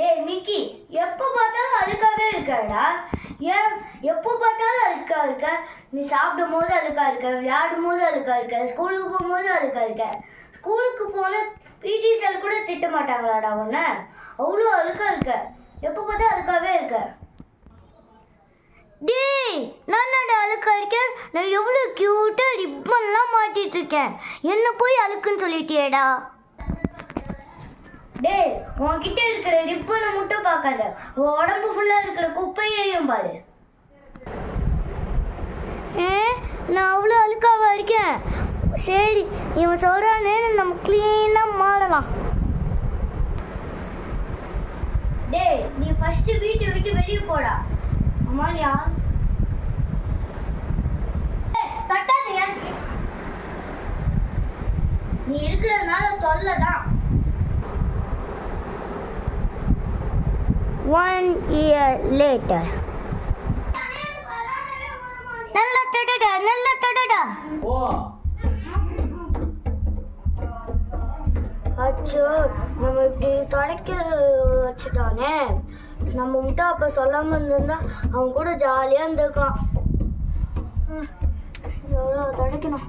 டேய் மிக்கி, எப்போ பார்த்தாலும் அழுக்காவே இருக்கடா. ஏன் எப்போ பார்த்தாலும் அழுக்கா இருக்க? நீ சாப்பிடும் போது அழுக்கா இருக்க, விளையாடும் போது அழுக்கா இருக்க, ஸ்கூலுக்கு போகும்போது அழுக்கா இருக்க. ஸ்கூலுக்கு போன பிடி சார் கூட திட்ட மாட்டாங்களாடா உன்னை? அவ்வளோ அழுக்கா இருக்க, எப்போ பார்த்தா அழுக்காவே இருக்க. டேய், நான் அழுக்கா இருக்கேன்? நான் எவ்வளோ க்யூட்டாக ரிப்பன்லாம் மாட்டிட்டு இருக்கேன், என்ன போய் அழுக்குன்னு சொல்லிட்டியேடா. டேய், உன்கிட்ட இருக்கிற ரிப்பனை மட்டும் பார்க்காத, உன் உடம்பு ஃபுல்லாக இருக்கிற குப்பையையும் பாரு. நான் அவ்வளோ அழுக்காவா இருக்கேன்? சரி, இவன் சொல்கிறானே, நம்ம க்ளீனாக மாறலாம். டேய், நீ ஃபர்ஸ்ட் வீட்டை விட்டு வெளியே போடா. அம்மாடியா தட்டாதீங்க, நீ இருக்கிறதுனால தொல்லை தான். 1 year later. நல்லா தொடடா. அச்சோ, நம்ம இப்படி தொடக்க வச்சுட்டானே. நம்ம மட்டும் அப்போ சொல்லாமல் இருந்திருந்தா அவன் கூட ஜாலியாக இருந்திருக்கலாம். எவ்வளோ தொடக்கணும்.